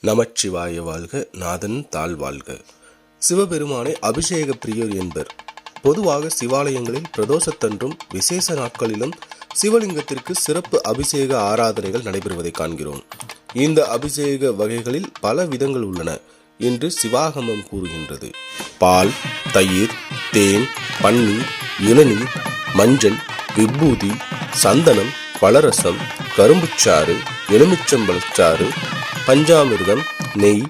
நமச்சிவாய வாழ்க, நாதன் தாழ் வாழ்க. சிவபெருமானை அபிஷேக பிரியர் என்பர். பொதுவாக சிவாலயங்களில் பிரதோஷத்தன்றும் விசேஷ நாட்களிலும் சிவலிங்கத்திற்கு சிறப்பு அபிஷேக ஆராதனைகள் நடைபெறுவதை காண்கிறோம். இந்த அபிஷேக வகைகளில் பல விதங்கள் உள்ளன என்று சிவாகமம் கூறுகின்றது. பால், தயிர், தேன், பன்னீர், இளநீர், மஞ்சள், விபூதி, சந்தனம், பழரசம், கரும்புச்சாறு, எலுமிச்சம்பழச்சாறு, பஞ்சாமிர்தம், நெய்,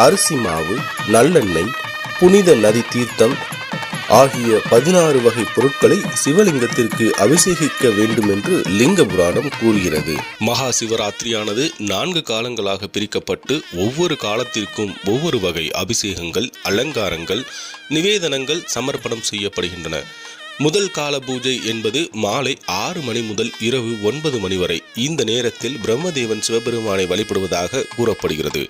அரிசி மாவு, நல்லெண்ணெய், புனித நதி தீர்த்தம் ஆகிய 16 வகை பொருட்களை சிவலிங்கத்திற்கு அபிஷேகிக்க வேண்டும் என்று லிங்க புராணம் கூறுகிறது. மகா சிவராத்திரியானது 4 காலங்களாக பிரிக்கப்பட்டு ஒவ்வொரு காலத்திற்கும் ஒவ்வொரு வகை அபிஷேகங்கள், அலங்காரங்கள், நிவேதனங்கள் சமர்ப்பணம் செய்யப்படுகின்றன. முதல் கால பூஜை என்பது மாலை 6 மணி முதல் இரவு 9 மணி வரை. இந்த நேரத்தில் பிரம்மதேவன் சிவபெருமானை வழிபடுவதாக கூறப்படுகிறது.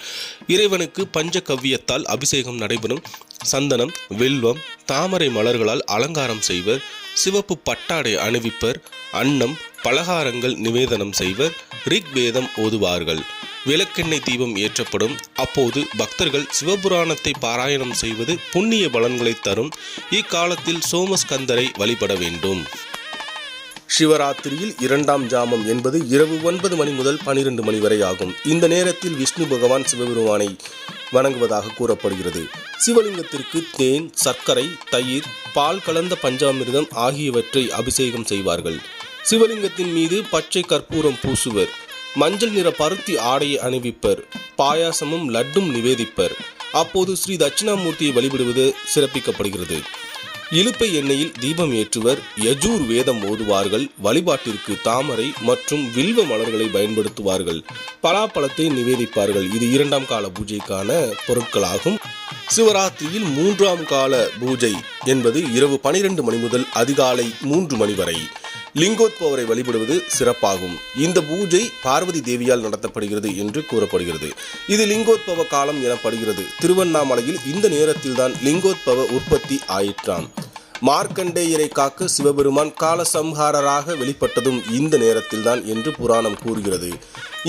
இறைவனுக்கு பஞ்சகவ்யத்தால் அபிஷேகம் நடைபெறும். சந்தனம், வில்வம், தாமரை மலர்களால் அலங்காரம் செய்வர். சிவப்பு பட்டாடை அணிவிப்பர். அன்னம், பலகாரங்கள் நிவேதனம் செய்வர். ரிக்வேதம் ஓதுவார்கள். விளக்கெண்ணெய் தீபம் ஏற்றப்படும். அப்போது பக்தர்கள் சிவபுராணத்தை பாராயணம் செய்வது புண்ணிய பலன்களை தரும். இக்காலத்தில் சோமஸ்கந்தரை வழிபட வேண்டும். சிவராத்திரியில் 2ஆம் ஜாமம் என்பது இரவு 9 மணி முதல் 12 மணி வரை ஆகும். இந்த நேரத்தில் விஷ்ணு பகவான் சிவபெருமானை வணங்குவதாக கூறப்படுகிறது. சிவலிங்கத்திற்கு தேன், சர்க்கரை, தயிர், பால் கலந்த பஞ்சாமிர்தம் ஆகியவற்றை அபிஷேகம் செய்வார்கள். சிவலிங்கத்தின் மீது பச்சை கற்பூரம் பூசுவர். மஞ்சள் நிற பருத்தி ஆடையை அணிவிப்பர். பாயாசமும் லட்டும் நிவேதிப்பர். அப்போது ஸ்ரீ தட்சிணாமூர்த்தியை வழிபடுவது சிறப்பிக்கப்படுகிறது. இலுப்பை எண்ணெயில் தீபம் ஏற்றுவர். யஜூர் வேதம் ஓதுவார்கள். வழிபாட்டிற்கு தாமரை மற்றும் வில்வ மலர்களை பயன்படுத்துவார்கள். பலாப்பழத்தை நிவேதிப்பார்கள். இது 2ஆம் கால பூஜைக்கான பொருட்களாகும். சிவராத்திரியில் 3ஆம் கால பூஜை என்பது இரவு 12 மணி முதல் அதிகாலை 3 மணி வரை. லிங்கோத்பவரை வழிபடுவது சிறப்பாகும். இந்த பூஜை பார்வதி தேவியால் நடத்தப்படுகிறது என்று கூறப்படுகிறது. இது லிங்கோத்பவ காலம் எனப்படுகிறது. திருவண்ணாமலையில் இந்த நேரத்தில்தான் லிங்கோத்பவ உற்பத்தி ஆயிற்றாம். மார்க்கண்டேயரை காக்க சிவபெருமான் காலசம்ஹாரராக வெளிப்பட்டதும் இந்த நேரத்தில்தான் என்று புராணம் கூறுகிறது.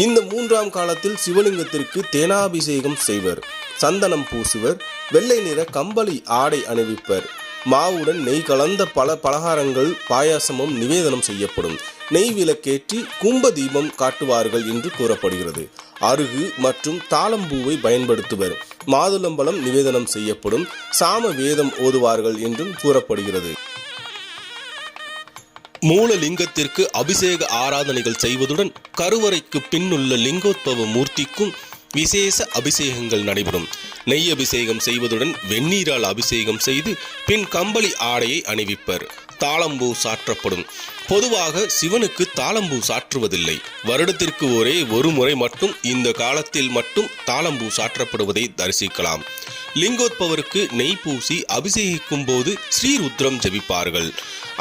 இந்த 3ஆம் காலத்தில் சிவலிங்கத்திற்கு தேனாபிஷேகம் செய்வர். சந்தனம் பூசுவர். வெள்ளை நிற கம்பளி ஆடை அணிவிப்பர். மாவுடன் நெய் கலந்த பல பலகாரங்கள், பாயாசமும் நிவேதனம் செய்யப்படும். நெய் விளக்கேற்றி கும்ப தீபம் காட்டுவார்கள் என்று கூறப்படுகிறது. அருகு மற்றும் தாளம்பூவை பயன்படுத்துவர். மாதுளம்பழம் நிவேதனம் செய்யப்படும். சாம வேதம் ஓதுவார்கள் என்றும் கூறப்படுகிறது. மூலலிங்கத்திற்கு அபிஷேக ஆராதனைகள் செய்வதுடன் கருவறைக்கு பின்னுள்ள லிங்கோத்பவ மூர்த்திக்கும் விசேஷ அபிஷேகங்கள் நடைபெறும். நெய் அபிஷேகம் செய்வதுடன் வெந்நீரால் அபிஷேகம் செய்து பின் கம்பளி ஆடையை அணிவிப்பர். தாளம்பூ சாற்றப்படும். பொதுவாக சிவனுக்கு தாளம்பூ சாற்றுவதில்லை. வருடத்திற்கு ஒரு முறை மட்டும் இந்த காலத்தில் மட்டும் தாளம்பூ சாற்றப்படுவதை தரிசிக்கலாம். லிங்கோத்பவருக்கு நெய் பூசி அபிஷேகிக்கும் போது ஸ்ரீருத்ரம் ஜபிப்பார்கள்.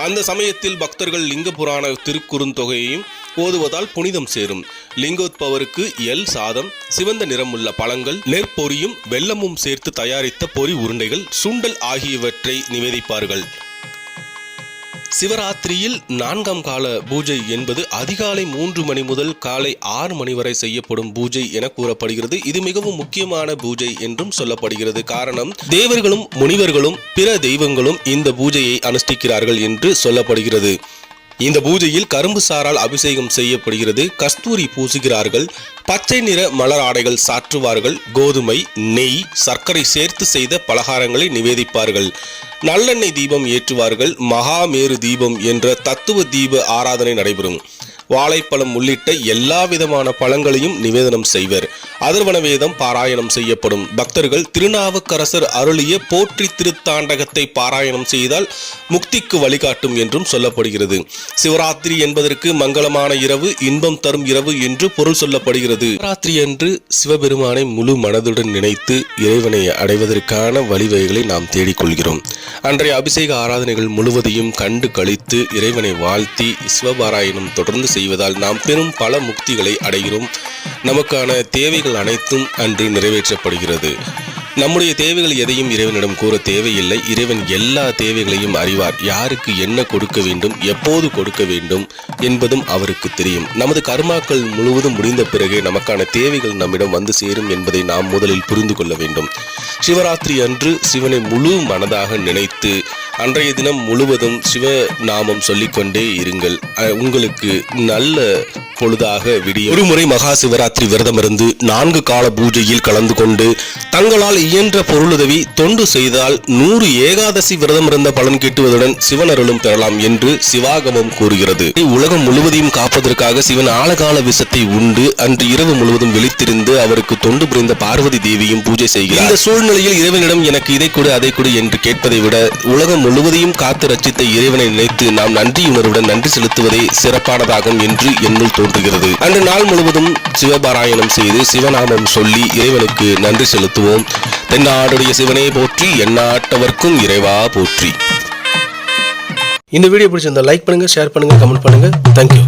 அந்த சமயத்தில் பக்தர்கள் லிங்க புராண திருக்குறுந்தொகையையும் ஓதுவதால் புனிதம் சேரும். லிங்கோத்பவருக்கு எல் சாதம், சிவந்த நிறமுள்ள பழங்கள், நெற்பொரியும் வெல்லமும் சேர்த்து தயாரித்த பொரி உருண்டைகள், சுண்டல் ஆகியவற்றை நிவேதிப்பார்கள். சிவராத்திரியில் 4ஆம் கால பூஜை என்பது அதிகாலை 3 மணி முதல் காலை 6 மணி வரை செய்யப்படும் பூஜை என கூறப்படுகிறது. இது மிகவும் முக்கியமான பூஜை என்றும் சொல்லப்படுகிறது. காரணம், தேவர்களும் முனிவர்களும் பிற தெய்வங்களும் இந்த பூஜையை அனுஷ்டிக்கிறார்கள் என்று சொல்லப்படுகிறது. இந்த பூஜையில் கரும்பு சாரால் அபிஷேகம் செய்யப்படுகிறது. கஸ்தூரி பூசுகிறார்கள். பச்சை நிற மலர் ஆடைகள் சாற்றுவார்கள். கோதுமை, நெய், சர்க்கரை சேர்த்து செய்த பலகாரங்களை நிவேதிப்பார்கள். நல்லெண்ணெய் தீபம் ஏற்றுவார்கள். மகாமேரு தீபம் என்ற தத்துவ தீப ஆராதனை நடைபெறும். வாழைப்பழம் உள்ளிட்ட எல்லா விதமான பழங்களையும் நிவேதனம் செய்வர். அதர்வன வேதம் பாராயணம் செய்யப்படும். பக்தர்கள் திருநாவுக்கரசர் அருளிய போற்றி திருத்தாண்டகத்தை பாராயணம் செய்தால் முக்திக்கு வழிகாட்டும் என்றும் சொல்லப்படுகிறது. சிவராத்திரி என்பதற்கு மங்களமான இரவு, இன்பம் தரும் இரவு என்று பொருள் சொல்லப்படுகிறது. சிவராத்திரி அன்று சிவபெருமானை முழு மனதுடன் நினைத்து இறைவனை அடைவதற்கான வழிவகைகளை நாம் தேடிக்கொள்கிறோம். அன்றைய அபிஷேக ஆராதனைகள் முழுவதையும் கண்டு கழித்து இறைவனை வாழ்த்தி சிவபாராயணம் தொடர்ந்து செய்வதால் நாம் பெரும் பல முக்திகளை அடைகிறோம். நமக்கான தேவைகள் அனைத்தும் அன்று நிறைவேற்றப்படுகிறது. நம்முடைய தேவைகள் எதையும் இறைவனிடம் கூற தேவையில்லை. இறைவன் எல்லா தேவைகளையும் அறிவார். யாருக்கு என்ன கொடுக்க வேண்டும், எப்போது கொடுக்க வேண்டும் என்பதும் அவருக்கு தெரியும். நமது கர்மாக்கள் முழுவதும் முடிந்த பிறகே நமக்கான தேவைகள் நம்மிடம் வந்து சேரும் என்பதை நாம் முதலில் புரிந்து கொள்ள வேண்டும். சிவராத்திரி அன்று சிவனை முழு மனதாக நினைத்து அன்றைய தினம் முழுவதும் சிவநாமம் சொல்லிக்கொண்டே இருங்கள். உங்களுக்கு நல்ல பொழுதாக விடியும். ஒருமுறை மகா சிவராத்திரி விரதம் இருந்து 4 கால பூஜையில் கலந்து கொண்டு தங்களால் இயன்ற பொருளுதவி தொண்டு செய்தால் 100 ஏகாதசி விரதம் இருந்த பலன் கிட்டுவதுடன் சிவனருளும் பெறலாம் என்று சிவாகமம் கூறுகிறது. உலகம் முழுவதையும் காப்பதற்காக சிவன் ஆழகால விஷத்தை உண்டு அன்று இரவு முழுவதும் விழித்திருந்து அவருக்கு தொண்டு புரிந்த பார்வதி தேவியும் பூஜை செய்கிறார். இந்த சூழ்நிலையில் இறைவனிடம் எனக்கு இதை கொடு அதை கொடு என்று கேட்பதை விட உலகம் முழுவதையும் காத்து ரட்சித்த இறைவனை நினைத்து நாம் நன்றியுணர்வுடன் நன்றி செலுத்துவதே சிறப்பானதாகும் என்று என்னுள் தோன்றுகிறது. அன்று நாள் முழுவதும் சிவபாராயணம் செய்து சிவநாமம் சொல்லி இறைவனுக்கு நன்றி செலுத்துவோம். தென்னாடுடைய சிவனே போற்றி, எந்நாட்டவர்க்கும் இறைவா போற்றி. இந்த வீடியோ பிடிச்சிருந்தா லைக் பண்ணுங்க, ஷேர் பண்ணுங்க, கமெண்ட் பண்ணுங்க. தேங்க்யூ.